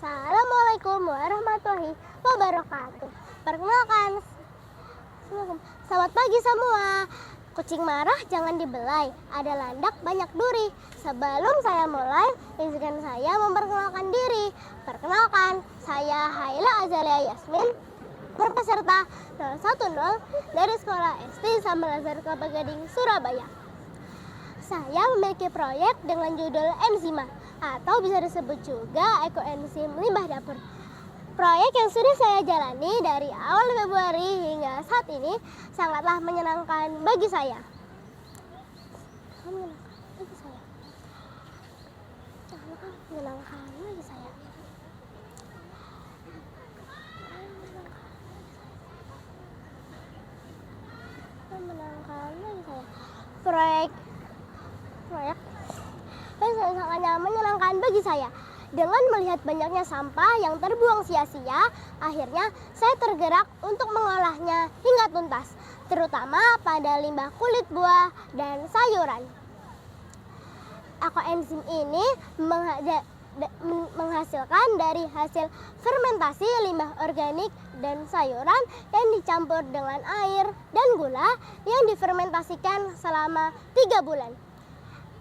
Assalamualaikum warahmatullahi wabarakatuh. Perkenalkan, selamat pagi semua. Kucing marah jangan dibelai, ada landak banyak duri. Sebelum saya mulai, izinkan saya memperkenalkan diri. Perkenalkan, saya Haila Azalia Yasmin, peserta 010 dari Sekolah SD Samuel Lazar Kelapa Gading, Surabaya. Saya memiliki proyek dengan judul Enzima, atau bisa disebut juga ekoenzim limbah dapur. Proyek yang sudah saya jalani dari awal Februari hingga saat ini sangatlah menyenangkan bagi saya. Proyek sangat menyenangkan bagi saya. Dengan melihat banyaknya sampah yang terbuang sia-sia, akhirnya saya tergerak untuk mengolahnya hingga tuntas, terutama pada limbah kulit buah dan sayuran. Ekoenzim ini menghasilkan dari hasil fermentasi limbah organik dan sayuran yang dicampur dengan air dan gula yang difermentasikan selama 3 bulan.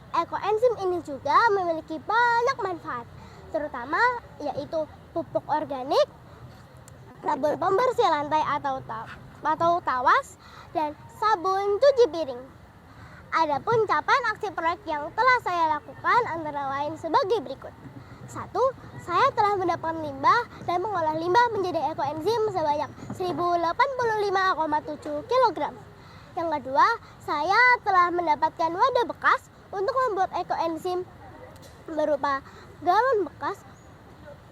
Ekoenzim ini juga memiliki banyak manfaat, terutama yaitu pupuk organik, sabun pembersih lantai atau tawas, dan sabun cuci piring. Adapun capaian aksi proyek yang telah saya lakukan antara lain sebagai berikut. 1. Saya telah mendapatkan limbah dan mengolah limbah menjadi ekoenzim sebanyak 1085,7 kg. Yang kedua, saya telah mendapatkan wadah bekas untuk membuat ekoenzim berupa galon bekas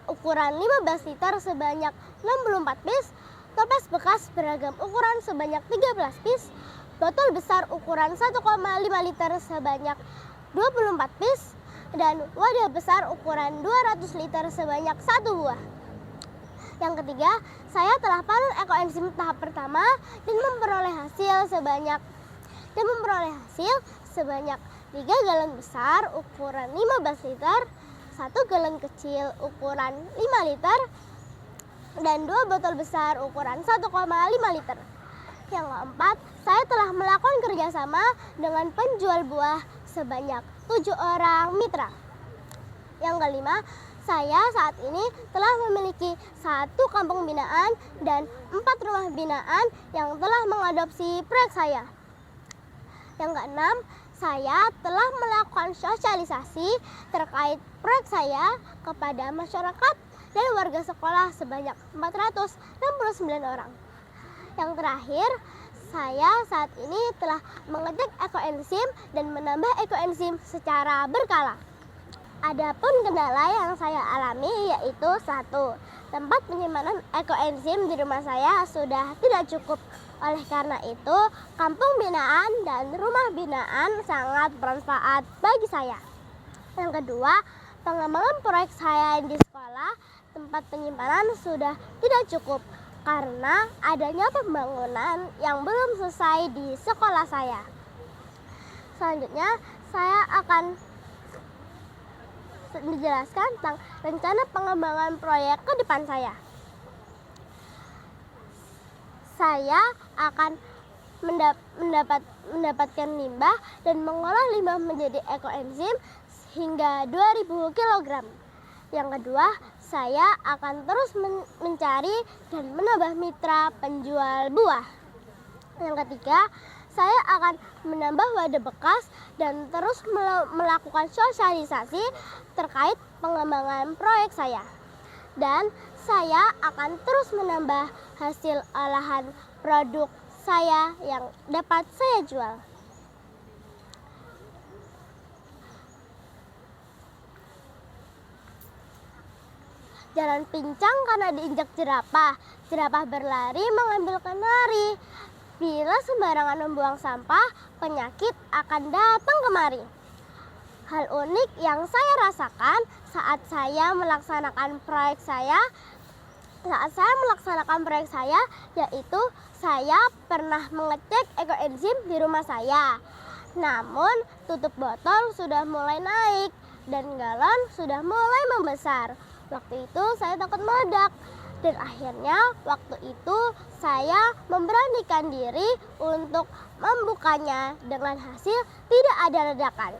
ukuran 15 liter sebanyak 64 piece, toples bekas beragam ukuran sebanyak 13 piece, botol besar ukuran 1,5 liter sebanyak 24 piece, dan wadah besar ukuran 200 liter sebanyak 1 buah. Yang ketiga, saya telah panen ekoenzim tahap pertama dan memperoleh hasil sebanyak 3 galon besar ukuran 15 liter, 1 galon kecil ukuran 5 liter, dan 2 botol besar ukuran 1,5 liter. Yang keempat, saya telah melakukan kerjasama dengan penjual buah sebanyak 7 orang mitra. Yang kelima, saya saat ini telah memiliki 1 kampung binaan dan 4 rumah binaan yang telah mengadopsi proyek saya. Yang keenam, saya telah melakukan sosialisasi terkait proyek saya kepada masyarakat dan warga sekolah sebanyak 469 orang. Yang terakhir, saya saat ini telah mengecek ekoenzim dan menambah ekoenzim secara berkala. Adapun kendala yang saya alami yaitu 1. Tempat penyimpanan ekoenzim di rumah saya sudah tidak cukup. Oleh karena itu, kampung binaan dan rumah binaan sangat bermanfaat bagi saya. Yang kedua, pengembangan proyek saya di sekolah, tempat penyimpanan sudah tidak cukup karena adanya pembangunan yang belum selesai di sekolah saya. Selanjutnya, saya akan menjelaskan tentang rencana pengembangan proyek ke depan saya. Saya akan mendapatkan limbah dan mengolah limbah menjadi ekoenzim hingga 2000 kg. Yang kedua, saya akan terus mencari dan menambah mitra penjual buah. Yang ketiga, saya akan menambah wadah bekas dan terus melakukan sosialisasi terkait pengembangan proyek saya. Dan saya akan terus menambah hasil olahan produk saya yang dapat saya jual. Jalan pincang karena diinjak jerapah. Jerapah berlari mengambil kenari. Bila sembarangan membuang sampah, penyakit akan datang kemari. Hal unik yang saya rasakan saat saya melaksanakan proyek saya yaitu saya pernah mengecek ekoenzim di rumah saya. Namun tutup botol sudah mulai naik dan galon sudah mulai membesar. Waktu itu saya takut meledak. Dan akhirnya waktu itu saya memberanikan diri untuk membukanya dengan hasil tidak ada ledakan.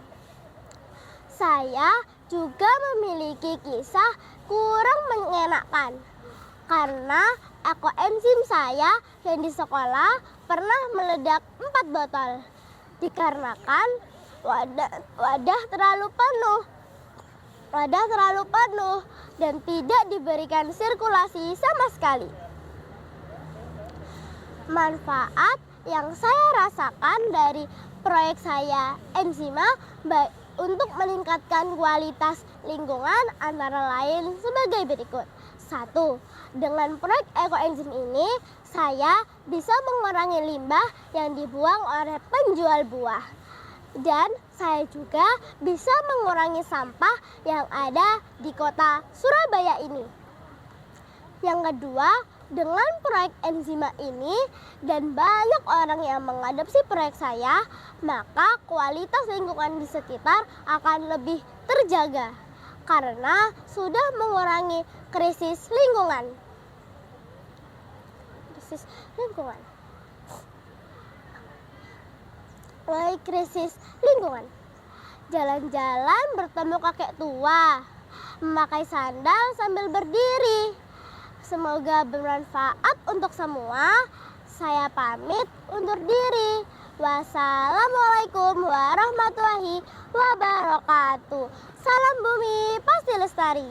Saya juga memiliki kisah kurang mengenakan karena ekoenzim saya yang di sekolah pernah meledak 4 botol dikarenakan wadah terlalu penuh dan tidak diberikan sirkulasi sama sekali. Manfaat yang saya rasakan dari proyek saya Enzima untuk meningkatkan kualitas lingkungan antara lain sebagai berikut. 1. Dengan proyek ekoenzim ini, saya bisa mengurangi limbah yang dibuang oleh penjual buah. Dan saya juga bisa mengurangi sampah yang ada di kota Surabaya ini. Yang kedua, dengan proyek Enzima ini dan banyak orang yang mengadopsi proyek saya, maka kualitas lingkungan di sekitar akan lebih terjaga karena sudah mengurangi krisis lingkungan. Krisis lingkungan. Jalan-jalan bertemu kakek tua, memakai sandal sambil berdiri. Semoga bermanfaat untuk semua. Saya pamit undur diri. Wassalamualaikum warahmatullahi wabarakatuh. Salam bumi pasti lestari.